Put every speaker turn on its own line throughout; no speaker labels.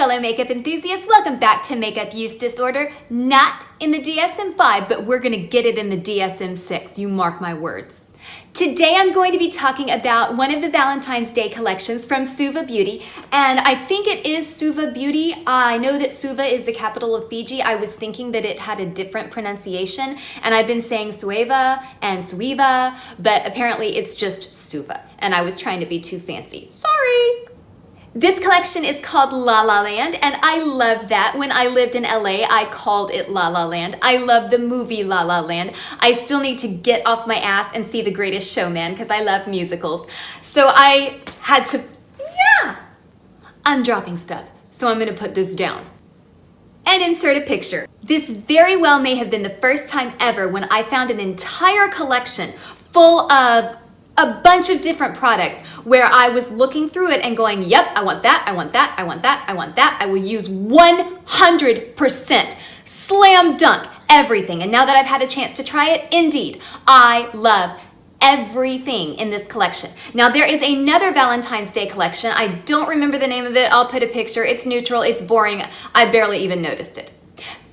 fellow makeup enthusiasts, welcome back to Makeup Use Disorder. Not in the DSM-5, but we're gonna get it in the DSM-6, you mark my words. Today I'm going to be talking about one of the Valentine's Day collections from SUVA Beauty, and I think it is SUVA Beauty. I know that SUVA is the capital of Fiji. I was thinking that it had a different pronunciation, and I've been saying SUVA and SUVA, but apparently it's just SUVA, and I was trying to be too fancy. Sorry! This collection is called LALA Land, and I love that. When I lived in LA, I called it La La Land. I love the movie La La Land. I still need to get off my ass and see The Greatest Showman because I love musicals. So I had to, I'm dropping stuff, so I'm gonna put this down and insert a picture. This very well may have been the first time ever when I found an entire collection full of a bunch of different products where I was looking through it and going, yep, I want that, I want that, I want that, I want that. I will use 100%, slam dunk, everything. And now that I've had a chance to try it, indeed, I love everything in this collection. Now there is another Valentine's Day collection. I don't remember the name of it. I'll put a picture. It's neutral, it's boring. I barely even noticed it.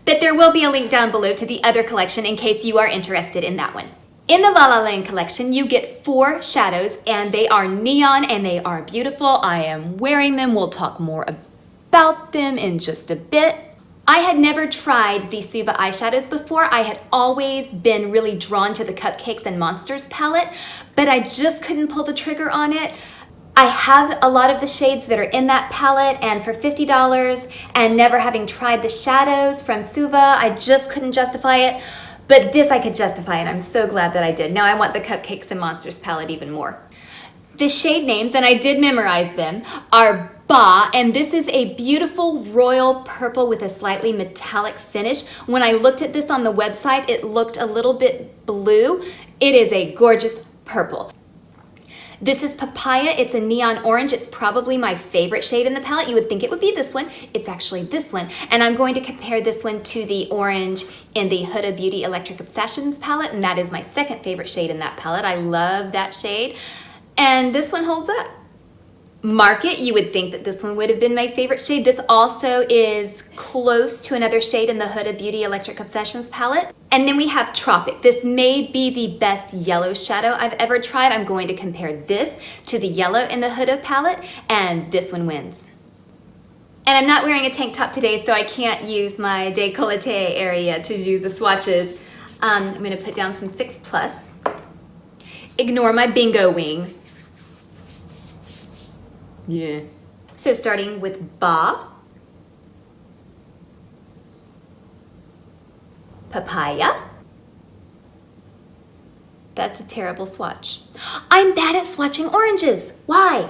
But there will be a link down below to the other collection in case you are interested in that one. In the La La Land collection, you get 4 shadows, and they are neon and they are beautiful. I am wearing them. We'll talk more about them in just a bit. I had never tried the SUVA eyeshadows before. I had always been really drawn to the Cupcakes and Monsters palette, but I just couldn't pull the trigger on it. I have a lot of the shades that are in that palette, and for $50 and never having tried the shadows from SUVA, I just couldn't justify it. But this I could justify, and I'm so glad that I did. Now I want the Cupcakes and Monsters palette even more. The shade names, and I did memorize them, are Ba, and this is a beautiful royal purple with a slightly metallic finish. When I looked at this on the website, it looked a little bit blue. It is a gorgeous purple. This is Papaya. It's a neon orange. It's probably my favorite shade in the palette. You would think it would be this one. It's actually this one. And I'm going to compare this one to the orange in the Huda Beauty Electric Obsessions palette, and that is my second favorite shade in that palette. I love that shade. And this one holds up. Market, you would think that this one would have been my favorite shade. This also is close to another shade in the Huda Beauty Electric Obsessions palette. And then we have Tropic. This may be the best yellow shadow I've ever tried. I'm going to compare this to the yellow in the Huda palette, and this one wins. And I'm not wearing a tank top today, so I can't use my décolleté area to do the swatches. I'm gonna put down some Fix Plus. Ignore my bingo wing. Yeah. So starting with Ba, Papaya. That's a terrible swatch. I'm bad at swatching oranges. Why?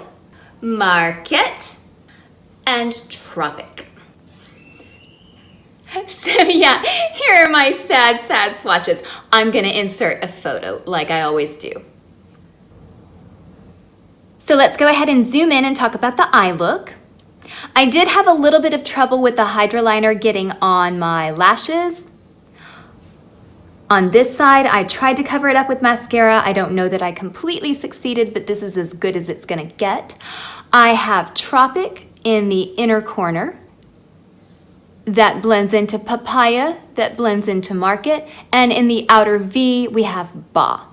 Market and Tropic. So yeah, here are my sad, sad swatches. I'm gonna insert a photo like I always do. So let's go ahead and zoom in and talk about the eye look. I did have a little bit of trouble with the Hydra Liner getting on my lashes. On this side, I tried to cover it up with mascara. I don't know that I completely succeeded, but this is as good as it's gonna get. I have Tropic in the inner corner. That blends into Papaya, that blends into Market, and in the outer V, we have Ba.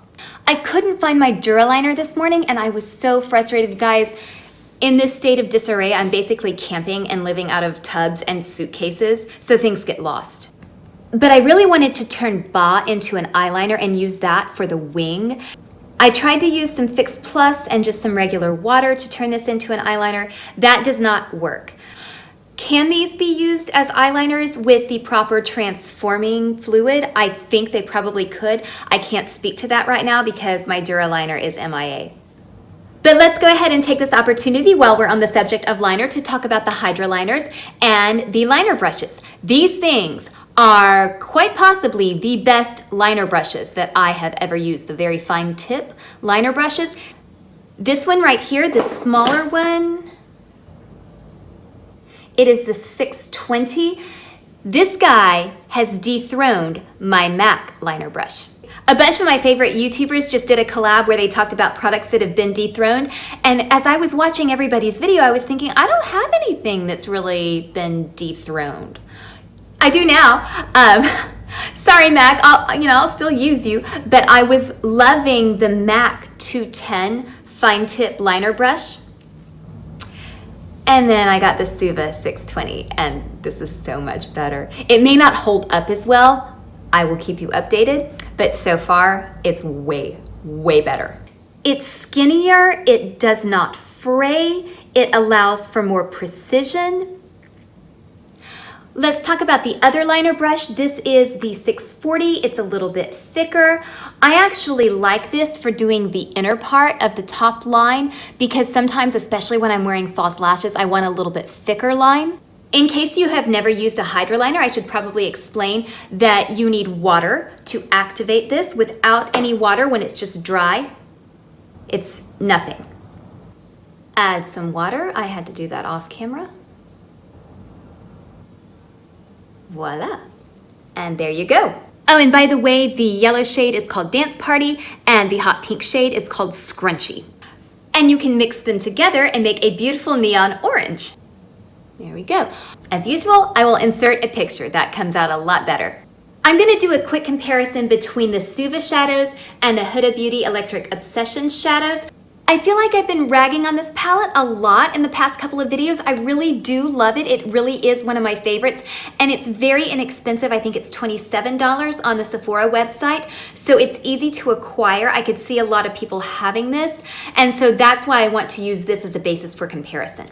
I couldn't find my duraliner this morning, and I was so frustrated, guys. In this state of disarray, I'm basically camping and living out of tubs and suitcases, so things get lost. But I really wanted to turn Ba into an eyeliner and use that for the wing. I tried to use some Fix Plus and just some regular water to turn this into an eyeliner. That does not work. Can these be used as eyeliners with the proper transforming fluid? I think they probably could. I can't speak to that right now because my duraliner is MIA. But let's go ahead and take this opportunity while we're on the subject of liner to talk about the Hydra Liners and the liner brushes. These things are quite possibly the best liner brushes that I have ever used, the very fine tip liner brushes. This one right here, the smaller one, it is the 620. This guy has dethroned my MAC liner brush. A bunch of my favorite YouTubers just did a collab where they talked about products that have been dethroned. And as I was watching everybody's video, I was thinking, I don't have anything that's really been dethroned. I do now. Sorry, Mac, I'll still use you. But I was loving the MAC 210 fine tip liner brush. And then I got the SUVA 620, and this is so much better. It may not hold up as well. I will keep you updated, but so far it's way, way better. It's skinnier, it does not fray, it allows for more precision. Let's talk about the other liner brush. This is the 640. It's a little bit thicker. I actually like this for doing the inner part of the top line because sometimes, especially when I'm wearing false lashes, I want a little bit thicker line. In case you have never used a Hydra Liner, I should probably explain that you need water to activate this. Without any water, when it's just dry, it's nothing. Add some water. I had to do that off camera. Voila. And there you go. Oh, and by the way, the yellow shade is called Dance Party and the hot pink shade is called Scrunchy. And you can mix them together and make a beautiful neon orange. There we go. As usual, I will insert a picture. That comes out a lot better. I'm gonna do a quick comparison between the SUVA shadows and the Huda Beauty Electric Obsession shadows. I feel like I've been ragging on this palette a lot in the past couple of videos. I really do love it. It really is one of my favorites, and it's very inexpensive. I think it's $27 on the Sephora website, so it's easy to acquire. I could see a lot of people having this, and so that's why I want to use this as a basis for comparison.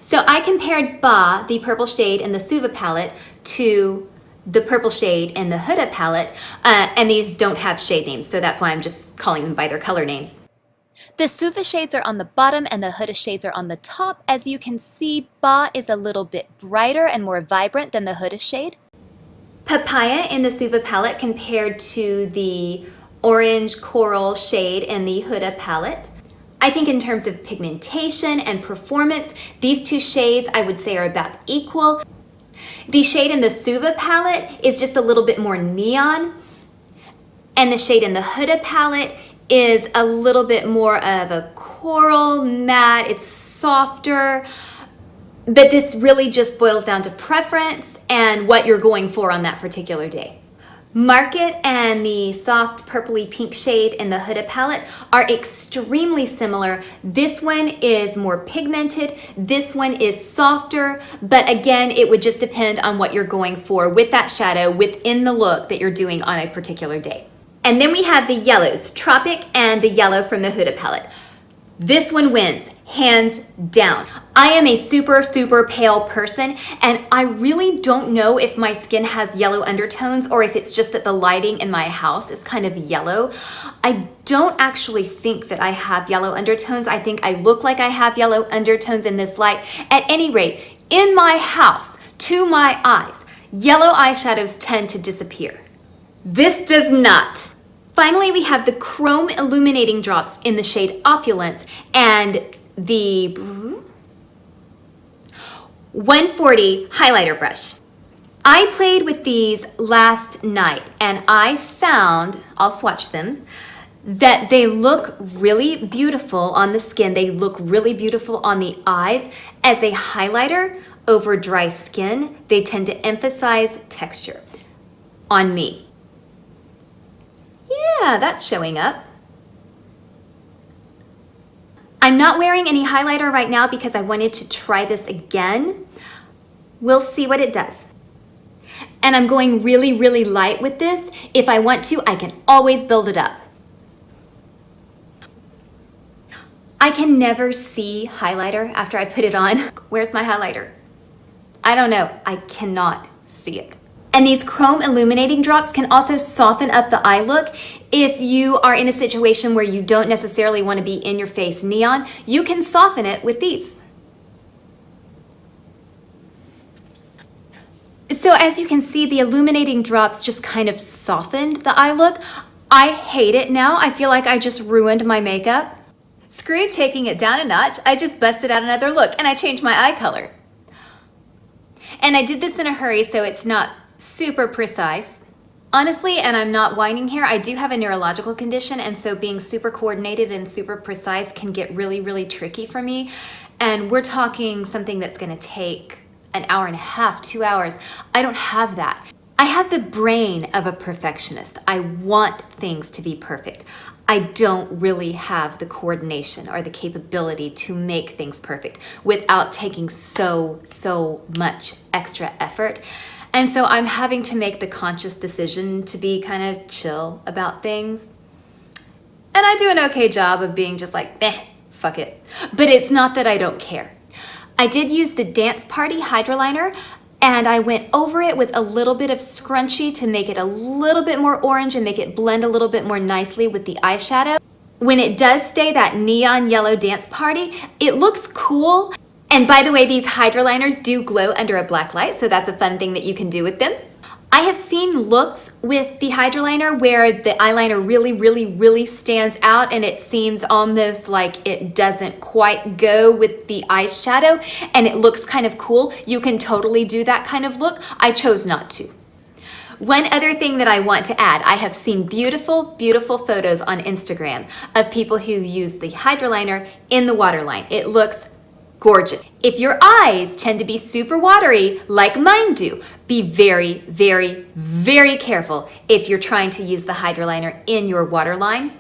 So I compared Ba, the purple shade in the SUVA palette, to the purple shade in the Huda palette, and these don't have shade names, so that's why I'm just calling them by their color names. The SUVA shades are on the bottom and the Huda shades are on the top. As you can see, Ba is a little bit brighter and more vibrant than the Huda shade. Papaya in the SUVA palette compared to the orange coral shade in the Huda palette. I think in terms of pigmentation and performance, these two shades I would say are about equal. The shade in the SUVA palette is just a little bit more neon, and the shade in the Huda palette is a little bit more of a coral matte. It's softer, but this really just boils down to preference and what you're going for on that particular day. Market and the soft purpley pink shade in the Huda palette are extremely similar. This one is more pigmented, this one is softer, but again, it would just depend on what you're going for with that shadow within the look that you're doing on a particular day. And then we have the yellows, Tropic and the yellow from the Huda palette. This one wins, hands down. I am a super, super pale person, and I really don't know if my skin has yellow undertones or if it's just that the lighting in my house is kind of yellow. I don't actually think that I have yellow undertones. I think I look like I have yellow undertones in this light. At any rate, in my house, to my eyes, yellow eyeshadows tend to disappear. This does not. Finally, we have the Chrome Illuminating Drops in the shade Opulence and the 140 highlighter brush. I played with these last night and I found, I'll swatch them, that they look really beautiful on the skin. They look really beautiful on the eyes. As a highlighter over dry skin, they tend to emphasize texture on me. Yeah, that's showing up. I'm not wearing any highlighter right now because I wanted to try this again. We'll see what it does. And I'm going really, really light with this. If I want to, I can always build it up. I can never see highlighter after I put it on. Where's my highlighter? I don't know. I cannot see it. And these Chrome Illuminating Drops can also soften up the eye look. If you are in a situation where you don't necessarily want to be in your face neon, you can soften it with these. So as you can see, the Illuminating Drops just kind of softened the eye look. I hate it now. I feel like I just ruined my makeup. Screw taking it down a notch. I just busted out another look and I changed my eye color. And I did this in a hurry, so it's not super precise. Honestly, and I'm not whining here, I do have a neurological condition, and so being super coordinated and super precise can get really, really tricky for me. And we're talking something that's gonna take an hour and a half, 2 hours. I don't have that. I have the brain of a perfectionist. I want things to be perfect. I don't really have the coordination or the capability to make things perfect without taking so much extra effort. And so I'm having to make the conscious decision to be kind of chill about things. And I do an okay job of being just like, fuck it. But it's not that I don't care. I did use the Dance Party Hydra Liner, and I went over it with a little bit of scrunchie to make it a little bit more orange and make it blend a little bit more nicely with the eyeshadow. When it does stay that neon yellow Dance Party, it looks cool. And by the way, these Hydra Liners do glow under a black light, so that's a fun thing that you can do with them. I have seen looks with the Hydra Liner where the eyeliner really stands out and it seems almost like it doesn't quite go with the eyeshadow and it looks kind of cool. You can totally do that kind of look. I chose not to. One other thing that I want to add, I have seen beautiful photos on Instagram of people who use the Hydra Liner in the waterline. It looks gorgeous. If your eyes tend to be super watery, like mine do, be very careful if you're trying to use the Hydra Liner in your waterline.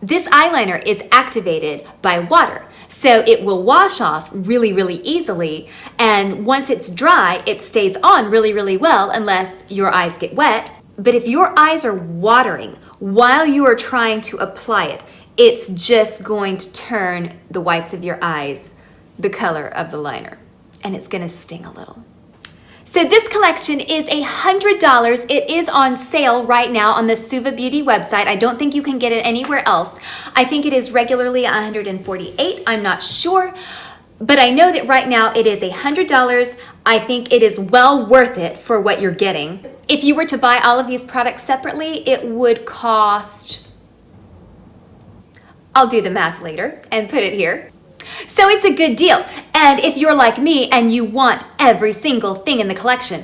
This eyeliner is activated by water, so it will wash off really easily, and once it's dry, it stays on really well unless your eyes get wet. But if your eyes are watering while you are trying to apply it, it's just going to turn the whites of your eyes the color of the liner, and it's gonna sting a little. So this collection is $100. It is on sale right now on the SUVA Beauty website. I don't think you can get it anywhere else. I think it is regularly $148, I'm not sure, but I know that right now it is $100. I think it is well worth it for what you're getting. If you were to buy all of these products separately, it would cost, I'll do the math later and put it here. So it's a good deal. And if you're like me and you want every single thing in the collection,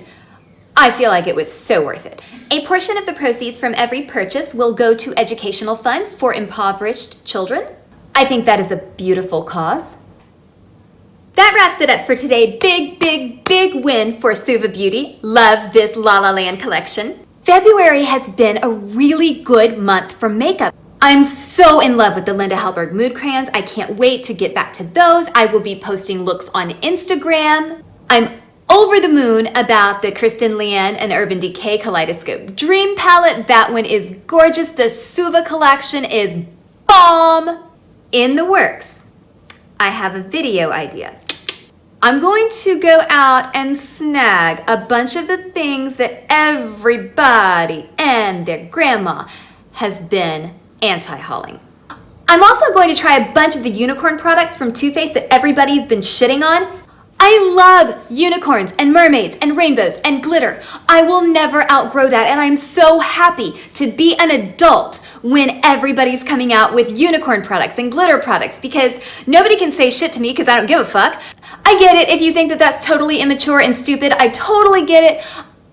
I feel like it was so worth it. A portion of the proceeds from every purchase will go to educational funds for impoverished children. I think that is a beautiful cause. That wraps it up for today. Big win for SUVA Beauty. Love this La La Land collection. February has been a really good month for makeup. I'm so in love with the Linda Hallberg Mood Crayons. I can't wait to get back to those. I will be posting looks on Instagram. I'm over the moon about the Kristen Leanne and Urban Decay Kaleidoscope Dream Palette. That one is gorgeous. The SUVA collection is bomb. In the works, I have a video idea. I'm going to go out and snag a bunch of the things that everybody and their grandma has been anti-hauling. I'm also going to try a bunch of the unicorn products from Too Faced that everybody's been shitting on. I love unicorns and mermaids and rainbows and glitter. I will never outgrow that, and I'm so happy to be an adult when everybody's coming out with unicorn products and glitter products, because nobody can say shit to me because I don't give a fuck. I get it if you think that that's totally immature and stupid. I totally get it.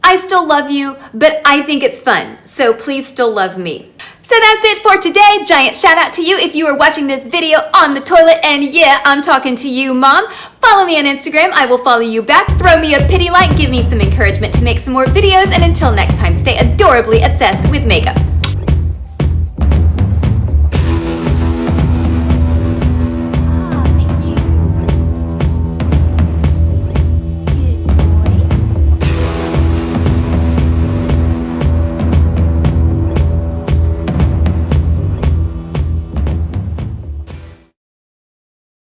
I still love you, but I think it's fun, so please still love me. So that's it for today. Giant shout out to you if you are watching this video on the toilet, and yeah, I'm talking to you, Mom. Follow me on Instagram. I will follow you back. Throw me a pity like, give me some encouragement to make some more videos, and until next time, stay adorably obsessed with makeup.